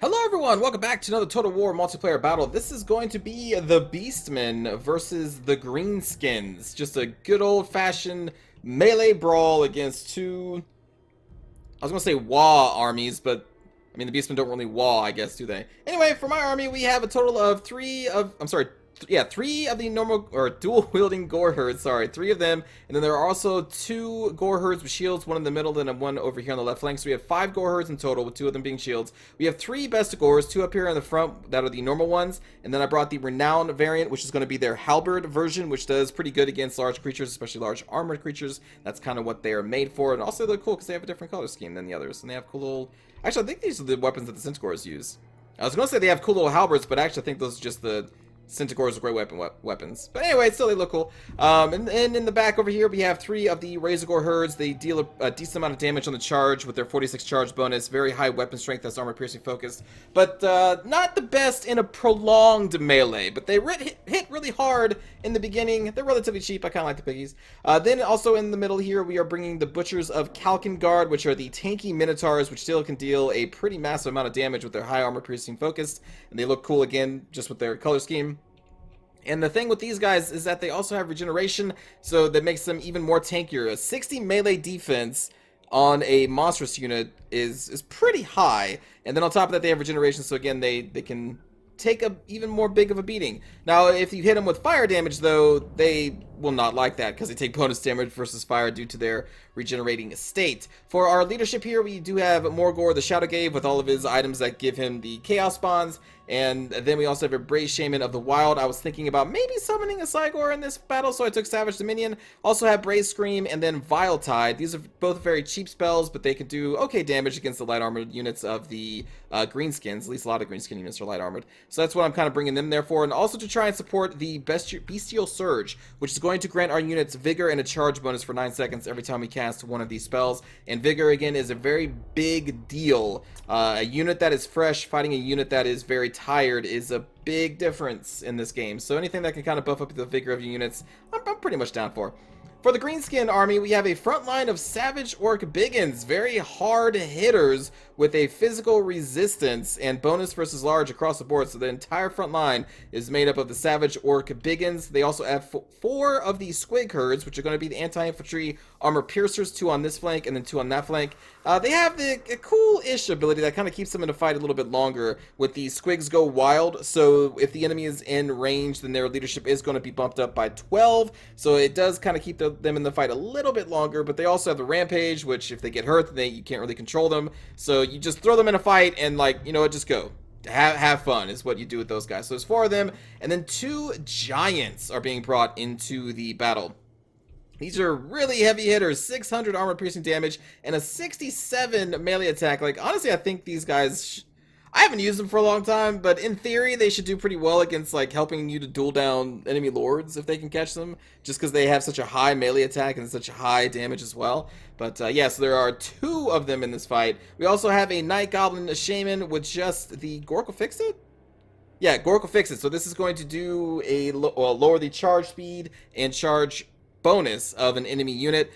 Hello everyone, welcome back to another Total War multiplayer battle. This is going to be the Beastmen versus the Greenskins. Just a good old-fashioned melee brawl against two, I was going to say WA armies, but I mean the Beastmen don't really WA, I guess, do they? Anyway, for my army we have a total of three of the normal, or dual-wielding gore herds, three of them, and then there are also two gore herds with shields, one in the middle and one over here on the left flank, so we have five gore herds in total, with two of them being shields. We have three best gores, two up here in the front that are the normal ones, and then I brought the renowned variant, which is going to be their halberd version, which does pretty good against large creatures, especially large armored creatures. That's kind of what they are made for, and also they're cool because they have a different color scheme than the others, and they have cool little... Actually, I think these are the weapons that the Centaurs use. I was going to say they have cool little halberds, but actually I think those are just the Centaurs are great weapons. But anyway, still they look cool. And in the back over here, we have three of the Razor Gore herds. They deal a decent amount of damage on the charge with their 46 charge bonus. Very high weapon strength, that's armor piercing focused. But not the best in a prolonged melee. But they hit really hard in the beginning. They're relatively cheap. I kind of like the piggies. Then also in the middle here, we are bringing the Butchers of Kalkengard, which are the tanky Minotaurs, which still can deal a pretty massive amount of damage with their high armor piercing focused. And they look cool again, just with their color scheme. And the thing with these guys is that they also have regeneration, so that makes them even more tankier. A 60 melee defense on a monstrous unit is pretty high. And then on top of that, they have regeneration, so again, they can take a even more big of a beating. Now, if you hit them with fire damage, though, they will not like that because they take bonus damage versus fire due to their regenerating state. For our leadership here, we do have Morgor the Shadowgave with all of his items that give him the Chaos Bonds, and then we also have a Brave Shaman of the Wild. I was thinking about maybe summoning a Cygor in this battle, so I took Savage Dominion. Also have Brave Scream and then Vile Tide. These are both very cheap spells, but they can do okay damage against the light armored units of the Greenskins. At least a lot of Greenskin units are light armored. So that's what I'm kind of bringing them there for, and also to try and support the Bestial Surge, which is going to grant our units Vigor and a charge bonus for 9 seconds every time we cast one of these spells. And Vigor, again, is a very big deal. A unit that is fresh fighting a unit that is very tired is a big difference in this game. So anything that can kind of buff up the vigor of your units, I'm pretty much down for. For the Greenskin army, we have a front line of Savage Orc Biggins, very hard hitters with a physical resistance and bonus versus large across the board. So the entire front line is made up of the Savage Orc Biggins. They also have four of the Squig herds, which are going to be the anti-infantry armor piercers, two on this flank and then two on that flank. They have a cool-ish ability that kind of keeps them in the fight a little bit longer with the Squigs Go Wild. So if the enemy is in range, then their leadership is going to be bumped up by 12. So it does kind of keep them in the fight a little bit longer, but they also have the Rampage, which if they get hurt, then you can't really control them. So you just throw them in a fight and, like, you know what, just go. Have fun is what you do with those guys. So there's four of them, and then two giants are being brought into the battle. These are really heavy hitters, 600 armor piercing damage and a 67 melee attack. Like, honestly, I think these guys, I haven't used them for a long time, but in theory, they should do pretty well against, like, helping you to duel down enemy lords if they can catch them, just because they have such a high melee attack and such high damage as well. But yeah, so there are two of them in this fight. We also have a Night Goblin Shaman with just the Gorkle Fix It? Yeah, Gorkle Fix It. So this is going to do a lower the charge speed and charge bonus of an enemy unit.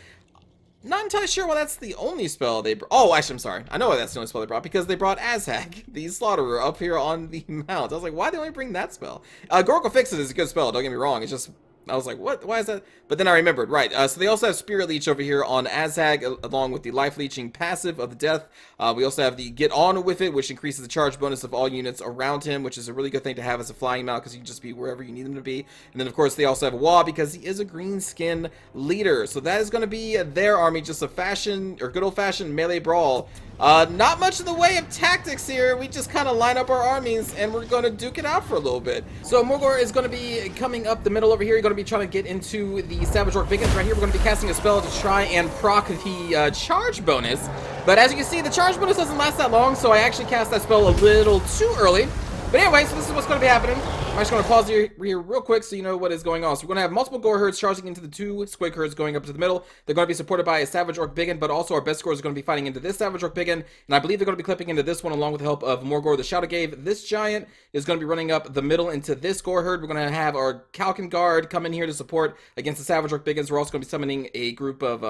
Not entirely sure why that's the only spell they brought. Oh, actually, I'm sorry. I know why that's the only spell they brought, because they brought Azhag, the Slaughterer, up here on the mount. I was like, why do they only bring that spell? Gorkle Fix It is a good spell, don't get me wrong. It's just, I was like, what? Why is that? But then I remembered, right. So they also have Spirit Leech over here on Azhag, along with the Life Leeching passive of the Death. We also have the Get On With It, which increases the charge bonus of all units around him, which is a really good thing to have as a flying mount, because you can just be wherever you need them to be. And then, of course, they also have a Wah, because he is a Greenskin leader. So that is going to be their army, just a good old-fashioned melee brawl. Not much in the way of tactics here. We just kind of line up our armies and we're going to duke it out for a little bit. So Morgor is going to be coming up the middle over here. You're going to be trying to get into the Savage Orc Biggins right here. We're going to be casting a spell to try and proc the charge bonus. But as you can see, the charge bonus doesn't last that long, so I actually cast that spell a little too early. But anyway, so this is what's going to be happening. I'm just going to pause here real quick so you know what is going on. So we're going to have multiple Gore herds charging into the two Squig herds going up to the middle. They're going to be supported by a Savage Orc Biggin, but also our best scores are going to be fighting into this Savage Orc Biggin. And I believe they're going to be clipping into this one along with the help of Morgor the Shadowgave. This giant is going to be running up the middle into this Gore herd. We're going to have our Kalkengard come in here to support against the Savage Orc Biggins. We're also going to be summoning a group of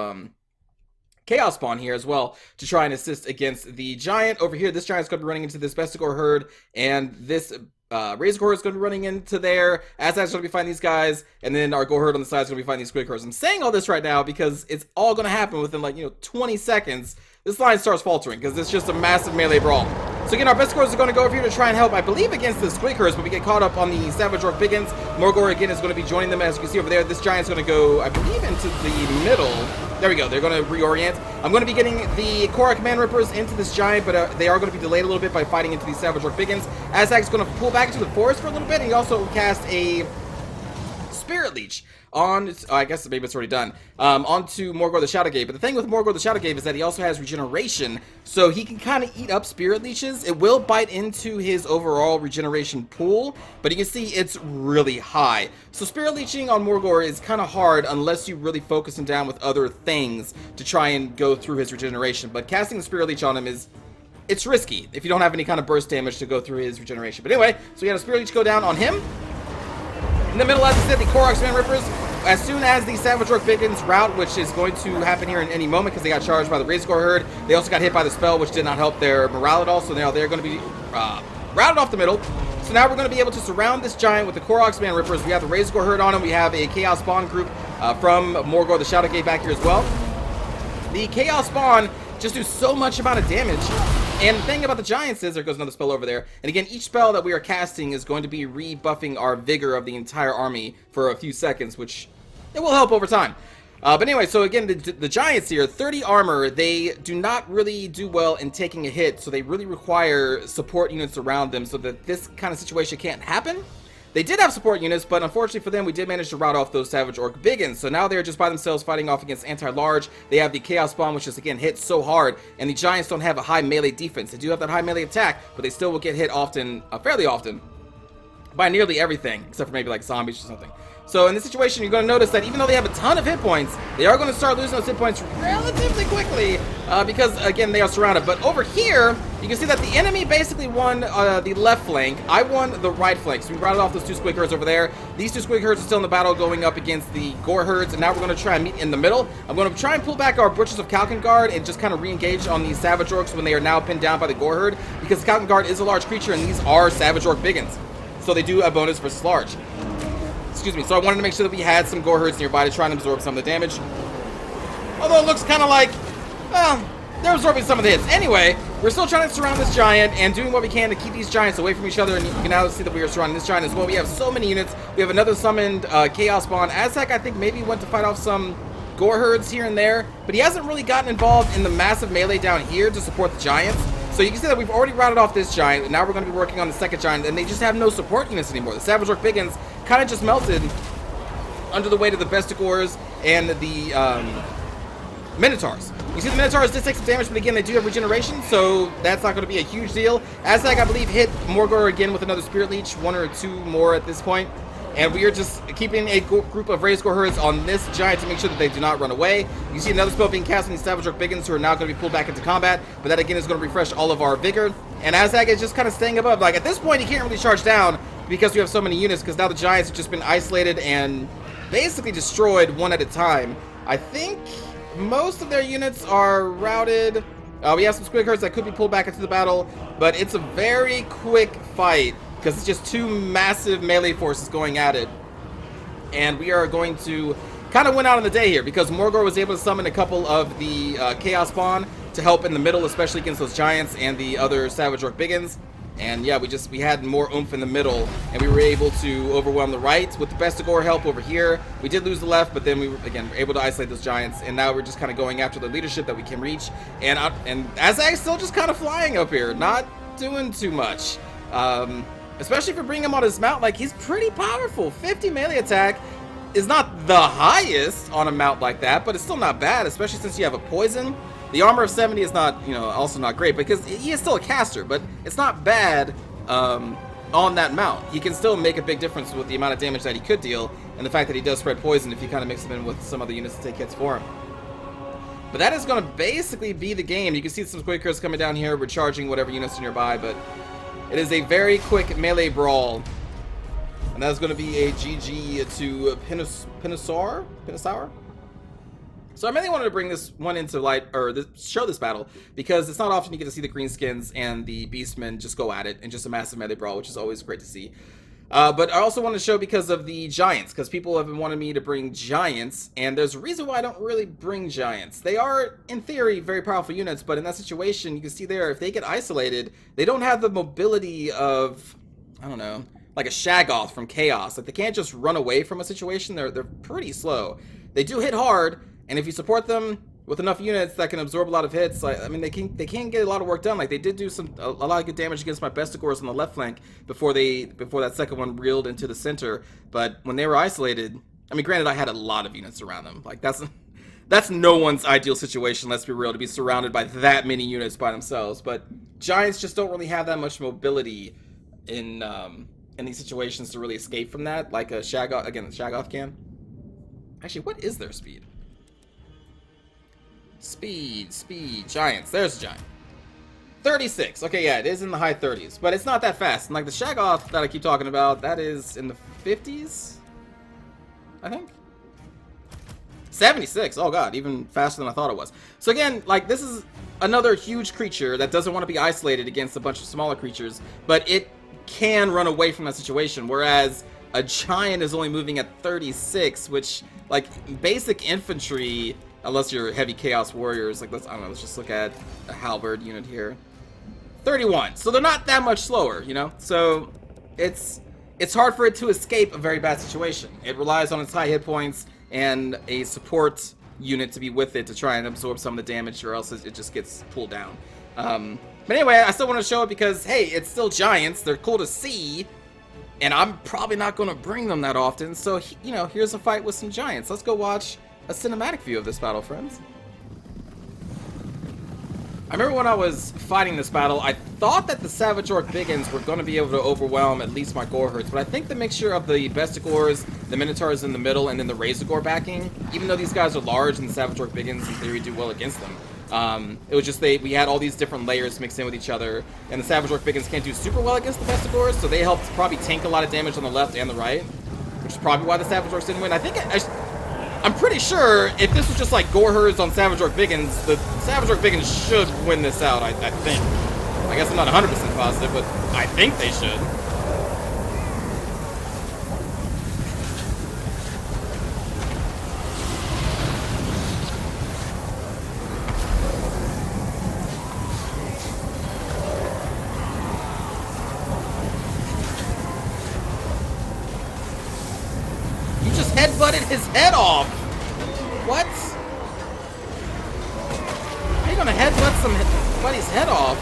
Chaos Spawn here as well to try and assist against the Giant. Over here, this Giant's going to be running into this Bestigor herd, and this Razor Gore is going to be running into there. Azag's going to be fighting these guys, and then our Gore herd on the side is going to be fighting these Squig herds. I'm saying all this right now because it's all going to happen within, like, 20 seconds. This line starts faltering because it's just a massive melee brawl. So again, our Bestigors are going to go over here to try and help, I believe, against the Squig herds, but we get caught up on the Savage Orc Biggins. Morgor again is going to be joining them, as you can see over there. This Giant's going to go, I believe, into the middle. There we go. They're going to reorient. I'm going to be getting the Korok Man Rippers into this Giant, but they are going to be delayed a little bit by fighting into these Savage Orc Biggins. Azag's going to pull back into the forest for a little bit, and he also cast a Spirit Leech on, I guess maybe it's already done, onto Morgor the Shadowgate. But the thing with Morgor the Shadowgate is that he also has regeneration, so he can kind of eat up Spirit Leeches. It will bite into his overall regeneration pool, but you can see it's really high. So Spirit Leeching on Morgor is kind of hard unless you really focus him down with other things to try and go through his regeneration. But casting the Spirit Leech on him it's risky if you don't have any kind of burst damage to go through his regeneration. But anyway, so we had a Spirit Leech go down on him. In the middle, as I said, the Korok Man Rippers, as soon as the Savage Orc Biggins rout, which is going to happen here in any moment because they got charged by the Razor Gore herd, they also got hit by the spell, which did not help their morale at all, so now they're going to be routed off the middle. So now we're going to be able to surround this Giant with the Korok Man Rippers. We have the Razor Gore herd on him. We have a Chaos Spawn group from Morgor the Shadowgate back here as well. The Chaos Spawn just do so much amount of damage. And the thing about the Giants is, there goes another spell over there, and again, each spell that we are casting is going to be rebuffing our vigor of the entire army for a few seconds, which it will help over time. But anyway, so again, the Giants here, 30 armor, they do not really do well in taking a hit, so they really require support units around them so that this kind of situation can't happen. They did have support units, but unfortunately for them, we did manage to rout off those Savage Orc Biggins. So now they're just by themselves fighting off against anti-large. They have the Chaos Spawn, which is, again, hit so hard. And the Giants don't have a high melee defense. They do have that high melee attack, but they still will get hit often, fairly often, by nearly everything, except for maybe like zombies or something. So in this situation, you're going to notice that even though they have a ton of hit points, they are going to start losing those hit points relatively quickly because, again, they are surrounded. But over here, you can see that the enemy basically won the left flank. I won the right flank. So we routed off those two Squig herds over there. These two Squig herds are still in the battle going up against the Gore herds, and now we're going to try and meet in the middle. I'm going to try and pull back our Butchers of Kalkengard and just kind of re-engage on these Savage Orcs when they are now pinned down by the Gore herd, because Kalkengard is a large creature, and these are Savage Orc Biggins. So they do a bonus versus large. Excuse me. So I wanted to make sure that we had some Gore herds nearby to try and absorb some of the damage. Although it looks kind of like, well, they're absorbing some of the hits. Anyway, we're still trying to surround this Giant and doing what we can to keep these Giants away from each other. And you can now see that we are surrounding this Giant as well. We have so many units. We have another summoned Chaos Spawn. Aztec, I think, maybe went to fight off some Gore herds here and there, but he hasn't really gotten involved in the massive melee down here to support the Giants. So you can see that we've already routed off this Giant, and now we're going to be working on the second Giant, and they just have no support units anymore. The Savage Orc Biggins kind of just melted under the weight of the Bestigors and the Minotaurs. You see the Minotaurs did take some damage, but again, they do have regeneration, so that's not going to be a huge deal. Aztec, I believe, hit Morgor again with another Spirit Leech, one or two more at this point. And we are just keeping a group of Razor Gore herds on this Giant to make sure that they do not run away. You see another spell being cast on these Savage Orc Biggins, who are now going to be pulled back into combat, but that again is going to refresh all of our vigor. And Aztec is just kind of staying above. Like, at this point, he can't really charge down because we have so many units, because now the Giants have just been isolated and basically destroyed one at a time. I think most of their units are routed. We have some Squig herds that could be pulled back into the battle, but it's a very quick fight because it's just two massive melee forces going at it. And we are going to kind of win out on the day here because Morgor was able to summon a couple of the Chaos Spawn to help in the middle, especially against those Giants and the other Savage Orc Biggins. And yeah, we had more oomph in the middle, and we were able to overwhelm the right with the Bestigor help over here. We did lose the left, but then we were, again, able to isolate those Giants, and now we're just kind of going after the leadership that we can reach. And Azag's still just kind of flying up here, not doing too much. Especially for bringing him on his mount, like, he's pretty powerful. 50 melee attack is not the highest on a mount like that, but it's still not bad, especially since you have a poison. The armor of 70 is not, also not great, because he is still a caster, but it's not bad on that mount. He can still make a big difference with the amount of damage that he could deal, and the fact that he does spread poison if you kind of mix him in with some other units to take hits for him. But that is going to basically be the game. You can see some Squig coming down here, recharging whatever units are nearby, but it is a very quick melee brawl. And that's going to be a GG to Pinosaur? So I mainly wanted to bring this one into light, or show this battle, because it's not often you get to see the greenskins and the beastmen just go at it in just a massive melee brawl, which is always great to see. But I also want to show because of the giants, because people have been wanting me to bring giants, and there's a reason why I don't really bring giants. They are, in theory, very powerful units, but in that situation, you can see there, if they get isolated, they don't have the mobility of, I don't know, like a Shaggoth from Chaos. Like, they can't just run away from a situation. They're pretty slow. They do hit hard, and if you support them with enough units that can absorb a lot of hits, I mean, they can get a lot of work done. Like, they did do a lot of good damage against my Bestigors on the left flank before that second one reeled into the center. But when they were isolated, I mean, granted, I had a lot of units around them. Like, that's no one's ideal situation, let's be real, to be surrounded by that many units by themselves. But giants just don't really have that much mobility in these situations to really escape from that, like a Shaggoth, again, the Shaggoth can. Actually, what is their speed? Speed, giants. There's a giant. 36. Okay, yeah, it is in the high 30s, but it's not that fast. And like the Shaggoth that I keep talking about, that is in the 50s, I think. 76. Oh god, even faster than I thought it was. So again, like, this is another huge creature that doesn't want to be isolated against a bunch of smaller creatures, but it can run away from that situation, whereas a giant is only moving at 36, which, like, basic infantry, unless you're heavy chaos warriors, like, I don't know, let's just look at a halberd unit here. 31. So they're not that much slower, you know? So it's hard for it to escape a very bad situation. It relies on its high hit points and a support unit to be with it to try and absorb some of the damage, or else it just gets pulled down. But anyway, I still want to show it because, hey, it's still giants. They're cool to see, and I'm probably not going to bring them that often. So, you know, here's a fight with some giants. Let's go watch a cinematic view of this battle, friends. I remember when I was fighting this battle, I thought that the Savage Orc Biggins were going to be able to overwhelm at least my Goreherds, but I think the mixture of the Bestigors, the Minotaurs in the middle, and then the Razorgore backing, even though these guys are large and the Savage Orc Biggins in theory do well against them, it was just we had all these different layers mixed in with each other, and the Savage Orc Biggins can't do super well against the Bestigors, so they helped probably tank a lot of damage on the left and the right, which is probably why the Savage Orcs didn't win. I'm pretty sure if this was just like Goreherds on Savage Orc Biggins, the Savage Orc Biggins should win this out, I think. I guess I'm not 100% positive, but I think they should. You just headbutted his head off! What? How are you gonna headbutt somebody's head off?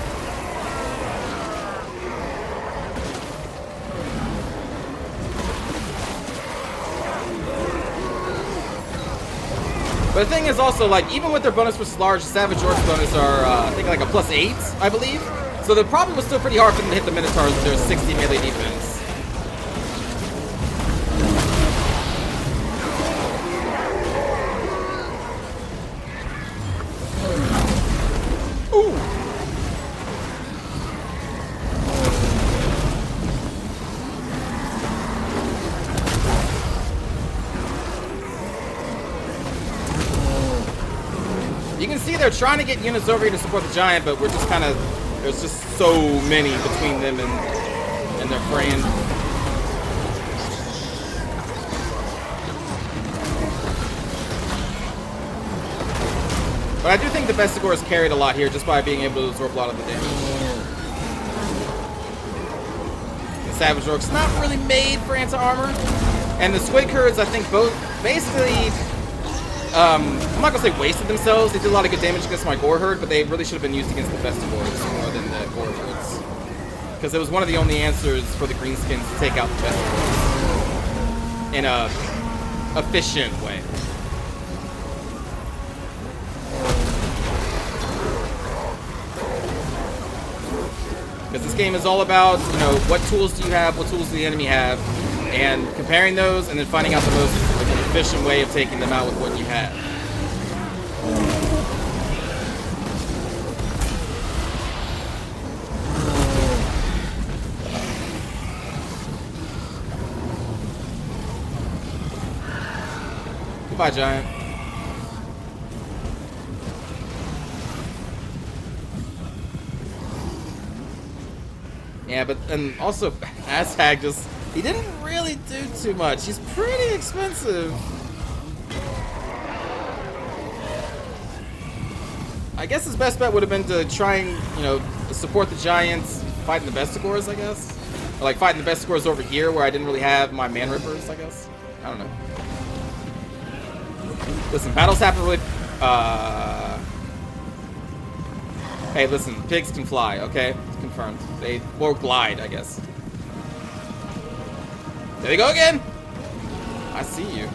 But the thing is also, like, even with their bonus versus large, the Savage Orcs bonus are, I think, like a +8, I believe. So the problem was still pretty hard for them to hit the Minotaurs with their 60 melee defense. You can see they're trying to get units over here to support the giant, but we're just kind of, there's just so many between them and their friend. But I do think the Bestigors carried a lot here just by being able to absorb a lot of the damage. The Savage Orcs not really made for anti-armor. And the Squid Kurds, I think, both basically, I'm not going to say wasted themselves. They did a lot of good damage against my Goreherd, but they really should have been used against the Bestigors more than the Goreherds. Because it was one of the only answers for the Greenskins to take out the Bestigors in a efficient way. Because this game is all about, you know, what tools do you have, what tools does the enemy have, and comparing those, and then finding out the most efficient way of taking them out with what you have. Goodbye, Giant. Yeah, but and also Aztag just he didn't really do too much. He's pretty expensive. I guess his best bet would have been to try and, you know, support the Giants fighting the Bestigors, I guess. Or like fighting the Bestigors over here where I didn't really have my Man Rippers, I guess. I don't know. Listen, battles happen really... Hey, listen, pigs can fly, okay? It's confirmed. They... or glide, I guess. There they go again! I see you.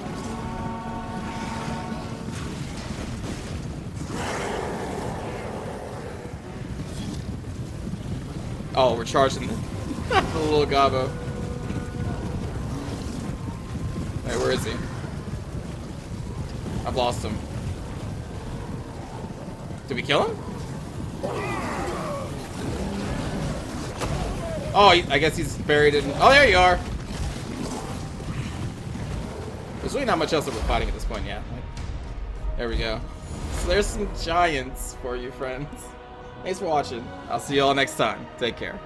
Oh, we're charging the little gobbo. Hey, where is he? I've lost him. Did we kill him? Oh, I guess he's buried in... Oh, there you are! There's really not much else that we're fighting at this point, yeah. There we go. So there's some giants for you, friends. Thanks for watching. I'll see you all next time. Take care.